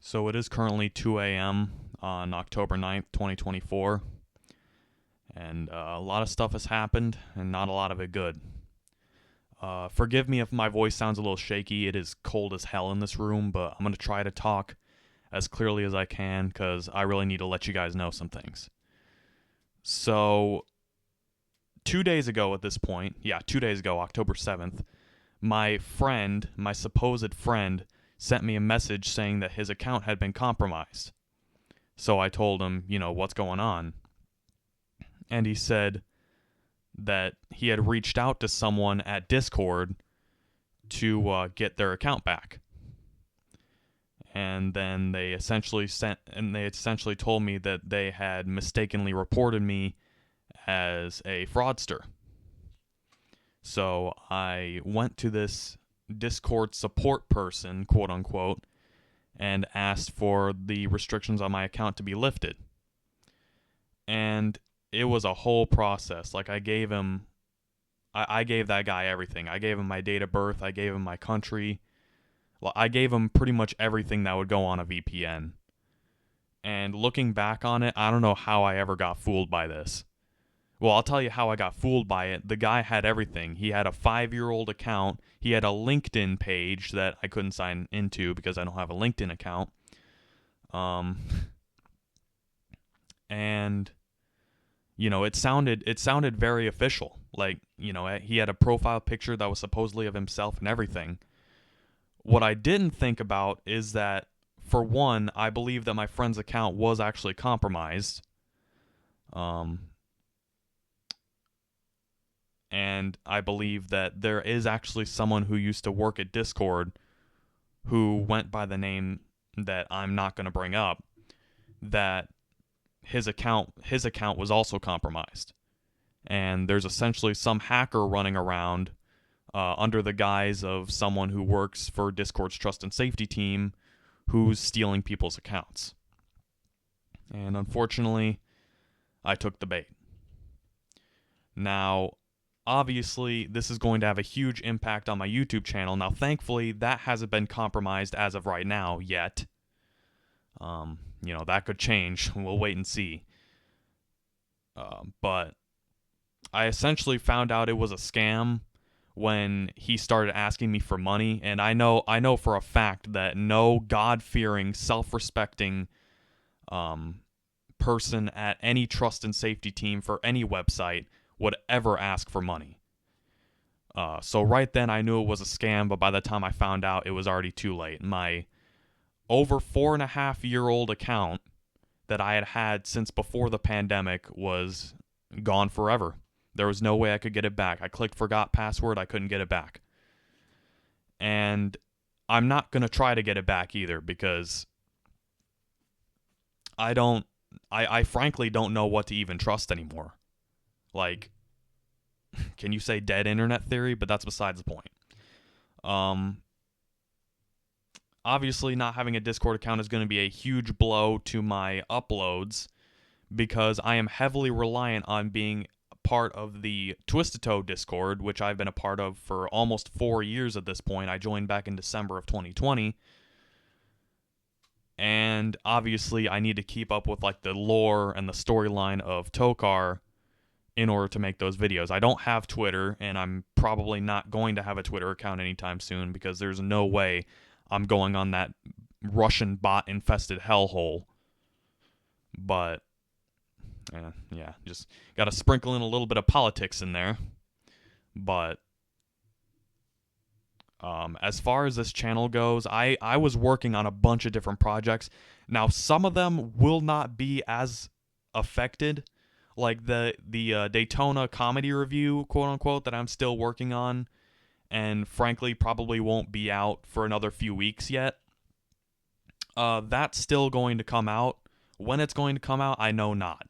So it is currently 2 a.m. on October 9th, 2024, and a lot of stuff has happened, and not a lot of it good. Forgive me if my voice sounds a little shaky. It is cold as hell in this room, but I'm going to try to talk as clearly as I can because I really need to let you guys know some things. So, 2 days ago at this point, 2 days ago, October 7th, my supposed friend, sent me a message saying that his account had been compromised. So I told him, what's going on? And he said that he had reached out to someone at Discord to get their account back. And then they essentially told me that they had mistakenly reported me as a fraudster. So I went to this Discord support person, quote unquote, and asked for the restrictions on my account to be lifted. And it was a whole process. Like I gave that guy everything. I gave him my date of birth. I gave him my country. Well, I gave him pretty much everything that would go on a VPN. And looking back on it, I don't know how I ever got fooled by this. Well, I'll tell you how I got fooled by it. The guy had everything. He had a 5-year-old account. He had a LinkedIn page that I couldn't sign into because I don't have a LinkedIn account. And it sounded very official. Like, he had a profile picture that was supposedly of himself and everything. What I didn't think about is that, for one, I believe that my friend's account was actually compromised. And I believe that there is actually someone who used to work at Discord who went by the name that I'm not going to bring up, that his account was also compromised. And there's essentially some hacker running around under the guise of someone who works for Discord's trust and safety team who's stealing people's accounts. And unfortunately, I took the bait. Now, obviously, this is going to have a huge impact on my YouTube channel. Now, thankfully, that hasn't been compromised as of right now yet. That could change. We'll wait and see. But I essentially found out it was a scam when he started asking me for money. And I know for a fact that no God-fearing, self-respecting person at any trust and safety team for any website would ever ask for money. So right then I knew it was a scam, but by the time I found out, it was already too late. My over 4.5-year-old account that I had since before the pandemic was gone forever. There was no way I could get it back. I clicked forgot password, I couldn't get it back. And I'm not going to try to get it back either because I frankly don't know what to even trust anymore. Like, can you say dead internet theory? But that's besides the point. Obviously, not having a Discord account is going to be a huge blow to my uploads because I am heavily reliant on being part of the Twisted Toe Discord, which I've been a part of for almost 4 years at this point. I joined back in December of 2020. And obviously, I need to keep up with like the lore and the storyline of Tokar in order to make those videos. I don't have Twitter, and I'm probably not going to have a Twitter account anytime soon because there's no way I'm going on that Russian bot-infested hellhole. But, just got to sprinkle in a little bit of politics in there. But as far as this channel goes, I was working on a bunch of different projects. Now, some of them will not be as affected, like the Daytona comedy review, quote unquote, that I'm still working on, and frankly probably won't be out for another few weeks yet. That's still going to come out. When it's going to come out, I know not.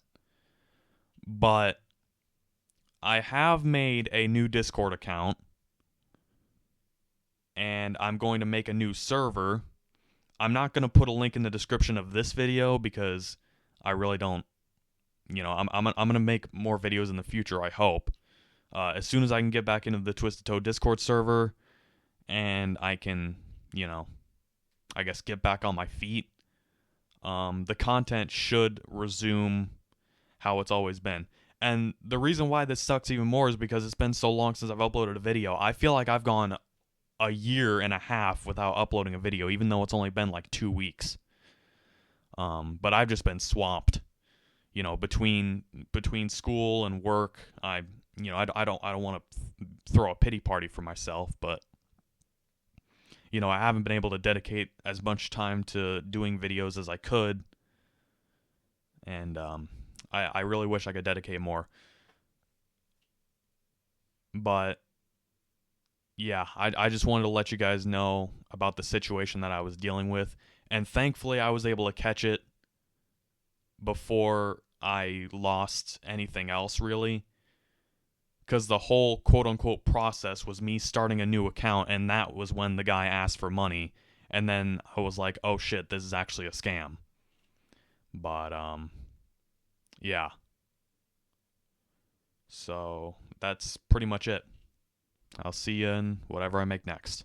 But I have made a new Discord account, and I'm going to make a new server. I'm not going to put a link in the description of this video because I really don't. I'm going to make more videos in the future, I hope. As soon as I can get back into the Twisted Toe Discord server and I can, I guess get back on my feet, The content should resume how it's always been. And the reason why this sucks even more is because it's been so long since I've uploaded a video. I feel like I've gone a year and a half without uploading a video, even though it's only been like 2 weeks. But I've just been swamped, between school and work. I don't want to throw a pity party for myself, but I haven't been able to dedicate as much time to doing videos as I could, and I really wish I could dedicate more. But yeah, I just wanted to let you guys know about the situation that I was dealing with, and thankfully I was able to catch it before I lost anything else, really. Because the whole quote-unquote process was me starting a new account, and that was when the guy asked for money, and then I was like, oh shit, this is actually a scam. But yeah, so that's pretty much it. I'll see you in whatever I make next.